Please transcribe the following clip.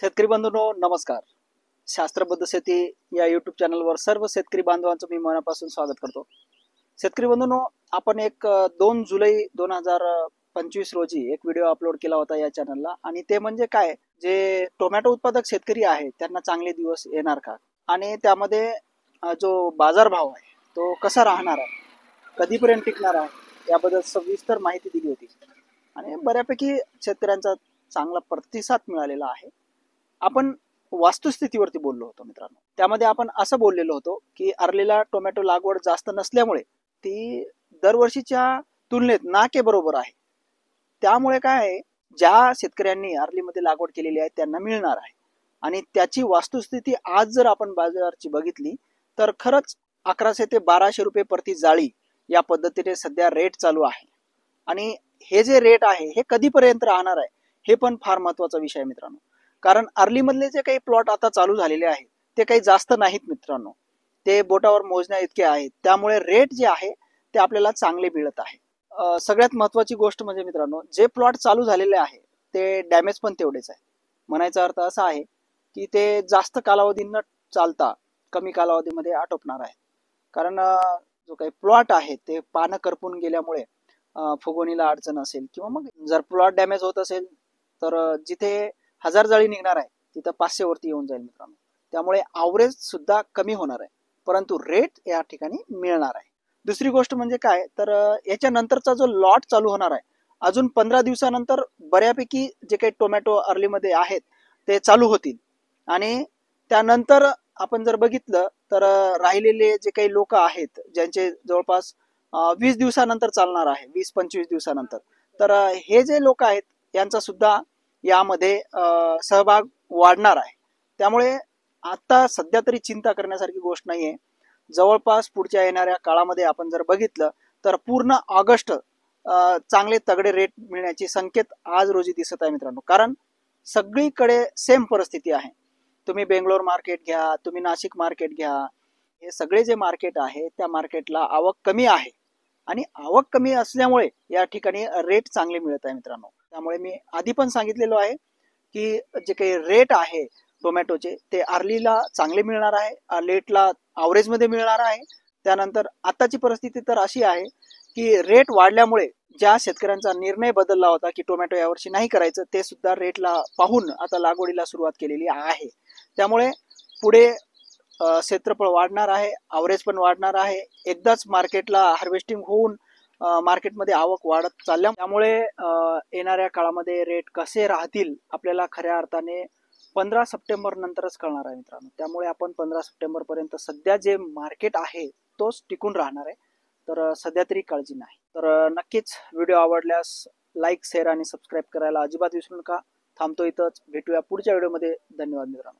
शेतकरी बंधूंनो नमस्कार. शास्त्रबद्ध शेती या यूट्यूब चॅनलवर सर्व शेतकरी बांधवांचं मी मनापासून स्वागत करतो. शेतकरी बंधूंनो, आपण 2 जुलै 2025 रोजी एक व्हिडिओ अपलोड केला होता या चॅनलला, आणि ते म्हणजे काय, जे टोमॅटो उत्पादक शेतकरी आहे त्यांना चांगले दिवस येणार का, आणि त्यामध्ये जो बाजारभाव आहे तो कसा राहणार आहे, कधीपर्यंत टिकणार आहे, याबद्दल सविस्तर माहिती दिली होती आणि बऱ्यापैकी शेतकऱ्यांचा चांगला प्रतिसाद मिळालेला आहे. आपण वास्तुस्थितीवरती बोललो होतो मित्रांनो. त्यामध्ये आपण असं बोललेलो होतो की अर्लीला टोमॅटो लागवड जास्त नसल्यामुळे ती दरवर्षीच्या तुलनेत नाके बरोबर आहे. त्यामुळे काय आहे, ज्या शेतकऱ्यांनी अर्लीमध्ये लागवड केलेली आहे त्यांना मिळणार आहे. आणि त्याची वास्तुस्थिती आज जर आपण बाजाराची बघितली तर खरंच 1100 ते 1200 रुपये प्रति जाळी या पद्धतीने सध्या रेट चालू आहे. आणि हे जे रेट आहे हे कधीपर्यंत राहणार आहे हे पण फार महत्वाचा विषय आहे मित्रांनो. कारण अर्ली मधले जे काही प्लॉट आता चालू झालेले आहेत ते काही जास्त नाहीत मित्रांनो, ते बोटावर मोजण्या इतके आहेत. त्यामुळे रेट जे आहे ते आपल्याला चांगले मिळत आहे. सगळ्यात महत्वाची गोष्ट म्हणजे मित्रांनो, जे प्लॉट चालू झालेले आहे ते डॅमेज पण तेवढेच आहे. म्हणायचा अर्थ असा आहे की ते जास्त कालावधी न चालता कमी कालावधीमध्ये आटोपणार आहे. कारण जो काही प्लॉट आहे ते पानं करपून गेल्यामुळे फुगवणीला अडचण असेल, किंवा मग जर प्लॉट डॅमेज होत असेल तर जिथे 1000 जाळी निघणार आहे तिथं 500 वरती येऊन जाईल मित्रांनो. त्यामुळे ॲव्हरेज सुद्धा कमी होणार आहे, परंतु रेट या ठिकाणी मिळणार आहे. दुसरी गोष्ट म्हणजे काय, तर याच्या नंतरचा जो लॉट चालू होणार आहे अजून 15 दिवसानंतर बऱ्यापैकी जे काही टोमॅटो अर्लीमध्ये आहेत ते चालू होतील. आणि त्यानंतर आपण जर बघितलं तर राहिलेले जे काही लोक आहेत ज्यांचे जवळपास 20 दिवसानंतर चालणार आहे, 20-25 दिवसानंतर, तर हे जे लोक आहेत यांचा सुद्धा यामध्ये सहभाग वाढणार आहे. त्यामुळे आता सध्या तरी चिंता करण्यासारखी गोष्ट नाहीये. जवळपास पुढच्या येणाऱ्या काळामध्ये आपण जर बघितलं तर पूर्ण ऑगस्ट चांगले तगडे रेट मिळण्याचे संकेत आज रोजी दिसत आहे मित्रांनो. कारण सगळीकडे सेम परिस्थिती आहे. तुम्ही बेंगलोर मार्केट घ्या, तुम्ही नाशिक मार्केट घ्या, हे सगळे जे मार्केट आहे त्या मार्केटला आवक कमी आहे. आणि आवक कमी असल्यामुळे या ठिकाणी रेट चांगले मिळत आहे मित्रांनो. त्यामुळे मी आधी पण सांगितलेलो आहे की जे काही रेट आहे टोमॅटोचे ते अर्लीला चांगले मिळणार आहे, लेटला ॲव्हरेजमध्ये मिळणार आहे. त्यानंतर आताची परिस्थिती तर अशी आहे की रेट वाढल्यामुळे ज्या शेतकऱ्यांचा निर्णय बदलला होता की टोमॅटो यावर्षी नाही करायचं, ते सुद्धा रेटला पाहून आता लागवडीला सुरुवात केलेली आहे. त्यामुळे पुढे क्षेत्रफळ वाढणार आहे, ॲव्हरेज पण वाढणार आहे. एकदाच मार्केटला हार्वेस्टिंग होऊन मार्केटमध्ये आवक वाढत चालल्या, त्यामुळे येणाऱ्या काळामध्ये रेट कसे राहतील आपल्याला खऱ्या अर्थाने 15 सप्टेंबर नंतरच कळणार आहे मित्रांनो. त्यामुळे आपण 15 सप्टेंबर पर्यंत सध्या जे मार्केट आहे तोच टिकून राहणार आहे. तर सध्या तरी काळजी नाही. तर नक्कीच व्हिडिओ आवडल्यास लाईक, शेअर आणि सबस्क्राईब करायला अजिबात विसरू नका. थांबतो इथंच, भेटूया पुढच्या व्हिडिओमध्ये. धन्यवाद मित्रांनो.